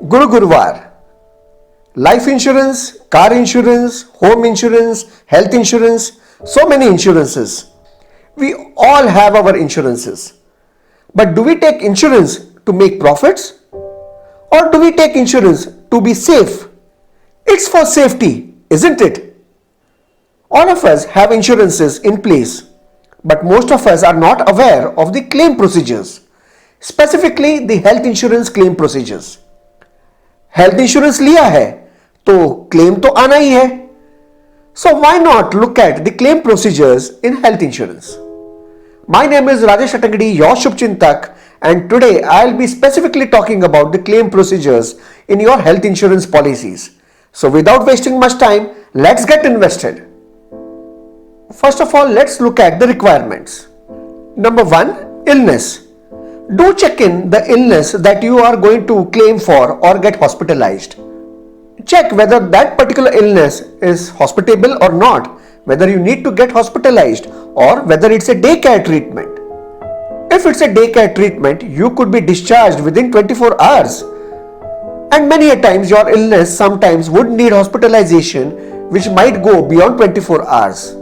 Guruguruvaar. Life insurance, car insurance, home insurance, health insurance, so many insurances. We all have our insurances. But do we take insurance to make profits? Or do we take insurance to be safe? It's for safety, isn't it? All of us have insurances in place, but most of us are not aware of the claim procedures, specifically the health insurance claim procedures. Health insurance लिया है तो claim तो आना ही है. So why not look at the claim procedures in health insurance? My name is Rajeshhattangady, your shubhchintak, and today I'll be specifically talking about the claim procedures in your health insurance policies. So without wasting much time, let's get invested. First of all, let's look at the requirements. Number 1, illness. Do check in the illness that you are going to claim for or get hospitalized. Check whether that particular illness is hospitable or not, whether you need to get hospitalized or whether it's a daycare treatment. If it's a daycare treatment, you could be discharged within 24 hours. And many a times your illness sometimes would need hospitalization, which might go beyond 24 hours.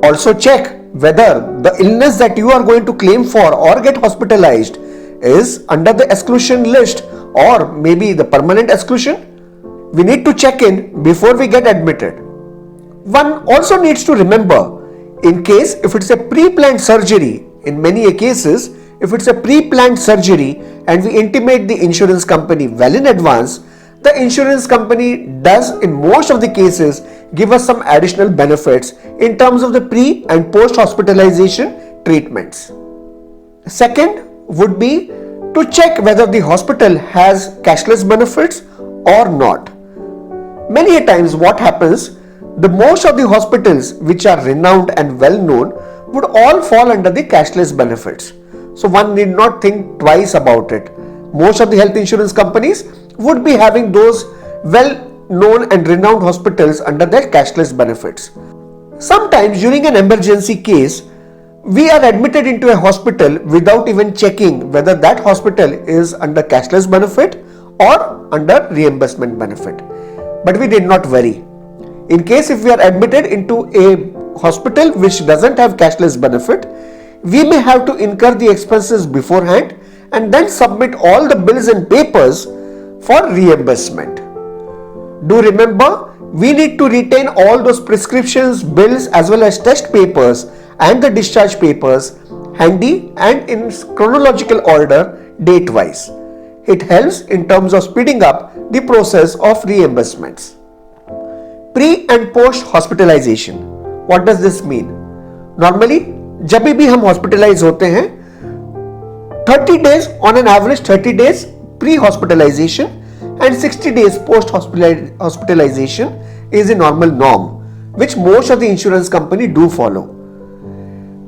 Also check whether the illness that you are going to claim for or get hospitalized is under the exclusion list or maybe the permanent exclusion. We need to check in before we get admitted. One also needs to remember, in case if it's a pre-planned surgery, in many cases, if it's a pre-planned surgery and we intimate the insurance company well in advance, the insurance company does in most of the cases give us some additional benefits in terms of the pre and post hospitalization treatments. Second would be to check whether the hospital has cashless benefits or not. Many a times what happens, the most of the hospitals which are renowned and well known would all fall under the cashless benefits. So one need not think twice about it. Most of the health insurance companies would be having those well known and renowned hospitals under their cashless benefits. Sometimes during an emergency case, we are admitted into a hospital without even checking whether that hospital is under cashless benefit or under reimbursement benefit. But we did not worry. In case if we are admitted into a hospital which doesn't have cashless benefit, we may have to incur the expenses beforehand and then submit all the bills and papers for reimbursement. Do remember, we need to retain all those prescriptions, bills as well as test papers and the discharge papers handy and in chronological order date wise. It helps in terms of speeding up the process of reimbursements. Pre and post hospitalization. What does this mean? Normally, जब भी हम hospitalize होते हैं, 30 days on an average 30 days pre-hospitalization and 60 days post-hospitalization is a normal norm which most of the insurance company do follow.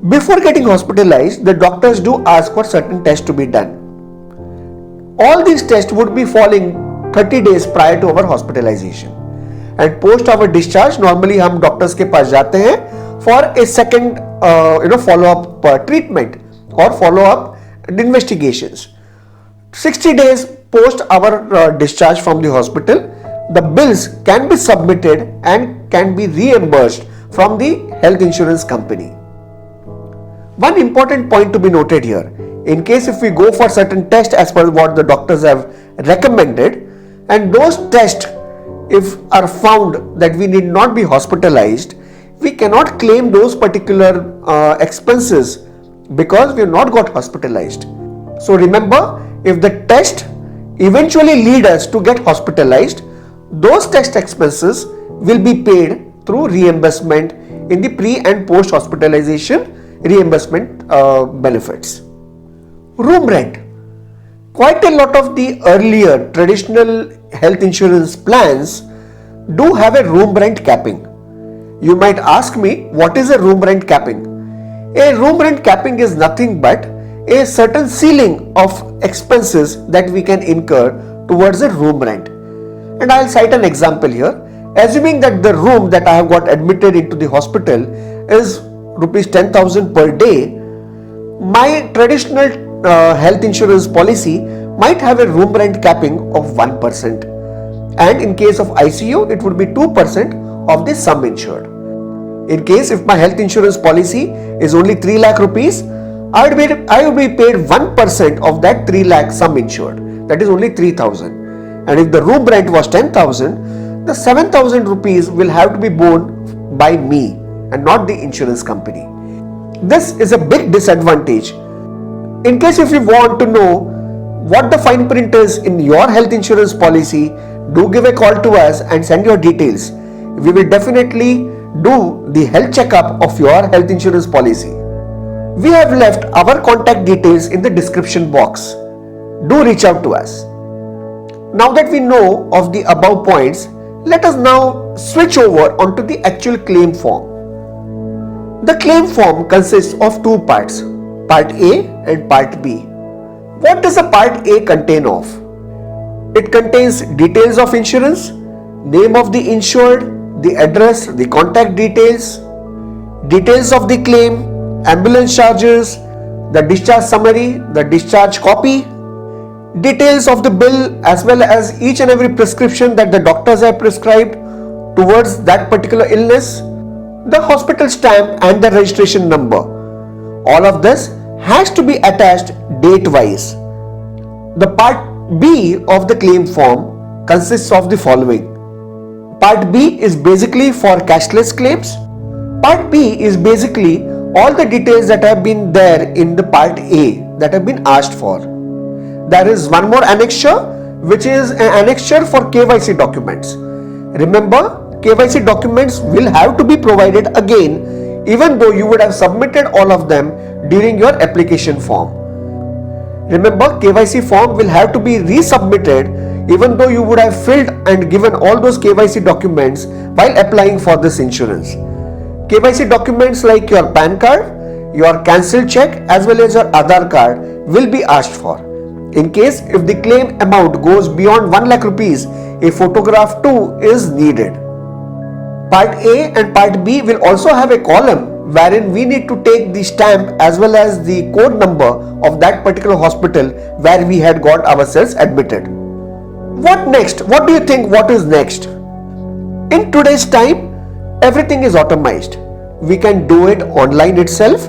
Before getting hospitalized, the doctors do ask for certain tests to be done. All these tests would be falling 30 days prior to our hospitalization. And post our discharge, normally हम doctors के पास जाते हैं for a second follow-up treatment or follow-up investigations. 60 days post our discharge from the hospital, the bills can be submitted and can be reimbursed from the health insurance company. One important point to be noted here, in case if we go for certain tests as per what the doctors have recommended, and those tests if are found that we need not be hospitalized, we cannot claim those particular expenses because we have not got hospitalized. So remember, if the test eventually lead us to get hospitalized, those test expenses will be paid through reimbursement in the pre and post hospitalization reimbursement benefits. Room rent. Quite a lot of the earlier traditional health insurance plans do have a room rent capping. You might ask me, what is a room rent capping? A room rent capping is nothing but a certain ceiling of expenses that we can incur towards a room rent. And I'll cite an example here. Assuming that the room that I have got admitted into the hospital is rupees 10,000 per day, my traditional health insurance policy might have a room rent capping of 1%, and in case of ICU it would be 2% of the sum insured. In case if my health insurance policy is only 3 lakh rupees, I would be paid 1% of that 3 lakh sum insured, that is only 3,000. And if the room rent was 10,000, the 7,000 rupees will have to be borne by me and not the insurance company. This is a big disadvantage. In case if you want to know what the fine print is in your health insurance policy, do give a call to us and send your details. We will definitely do the health checkup of your health insurance policy. We have left our contact details in the description box. Do reach out to us. Now that we know of the above points, let us now switch over onto the actual claim form. The claim form consists of two parts, Part A and Part B. What does a Part A contain of? It contains details of insurance, name of the insured, the address, the contact details, details of the claim, ambulance charges, the discharge summary, the discharge copy, details of the bill as well as each and every prescription that the doctors have prescribed towards that particular illness, the hospital stamp and the registration number. All of this has to be attached date-wise. The Part B of the claim form consists of the following. Part B is basically for cashless claims. Part B is basically all the details that have been there in the Part A that have been asked for. There is one more annexure, which is an annexure for KYC documents. Remember, KYC documents will have to be provided again even though you would have submitted all of them during your application form. Remember, KYC form will have to be resubmitted even though you would have filled and given all those KYC documents while applying for this insurance. KYC documents like your PAN card, your cancelled check as well as your Aadhaar card will be asked for. In case if the claim amount goes beyond 1 lakh rupees, a photograph too is needed. Part A and Part B will also have a column wherein we need to take the stamp as well as the code number of that particular hospital where we had got ourselves admitted. What next? What do you think? What is next? In today's time, everything is automized. We can do it online itself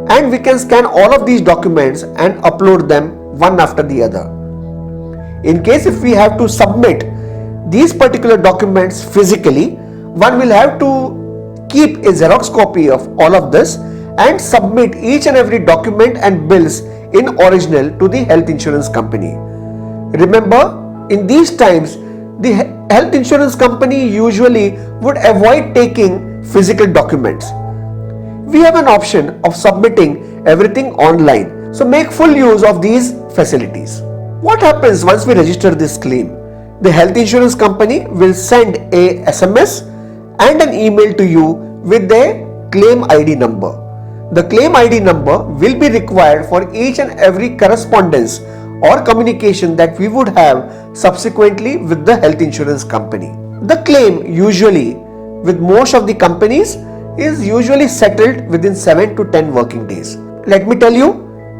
and we can scan all of these documents and upload them one after the other. In case if we have to submit these particular documents physically, one will have to keep a Xerox copy of all of this and submit each and every document and bills in original to the health insurance company. Remember, in these times, the health insurance company usually would avoid taking physical documents. We have an option of submitting everything online, so make full use of these facilities. What happens once we register this claim? The health insurance company will send a SMS and an email to you with a claim ID number. The claim ID number will be required for each and every correspondence or communication that we would have subsequently with the health insurance company. The claim usually with most of the companies is usually settled within 7 to 10 working days. Let me tell you,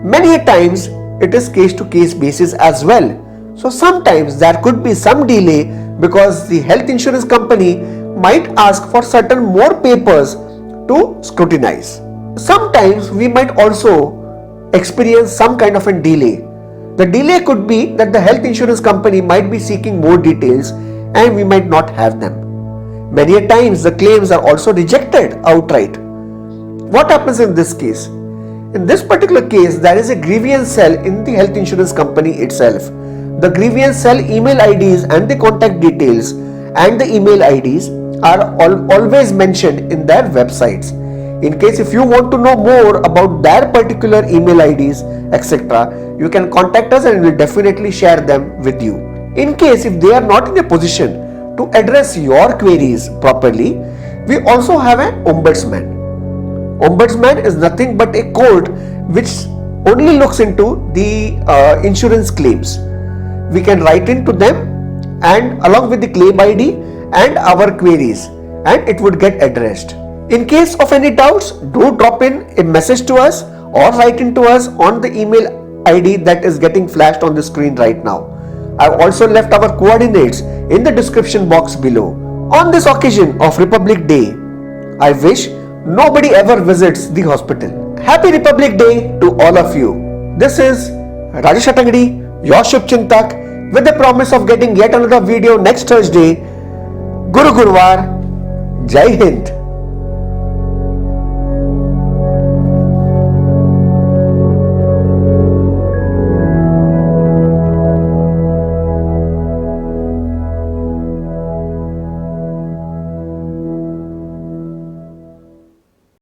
many times it is case to case basis as well. So sometimes there could be some delay because the health insurance company might ask for certain more papers to scrutinize. Sometimes we might also experience some kind of a delay. The delay could be that the health insurance company might be seeking more details and we might not have them. Many a times the claims are also rejected outright. What happens in this case? In this particular case, there is a grievance cell in the health insurance company itself. The grievance cell email IDs and the contact details and the email IDs are always mentioned in their websites. In case if you want to know more about their particular email IDs, etc., you can contact us and we will definitely share them with you. In case if they are not in a position to address your queries properly, we also have an ombudsman. Ombudsman is nothing but a court which only looks into the insurance claims. We can write into them and along with the claim ID and our queries, and it would get addressed. In case of any doubts, do drop in a message to us or write into us on the email ID that is getting flashed on the screen right now. I've also left our coordinates in the description box below. On this occasion of Republic Day, I wish nobody ever visits the hospital. Happy Republic Day to all of you. This is Rajeshhattangady, your shubhchintak, with the promise of getting yet another video next Thursday. Guruguruvaar. Jai Hind.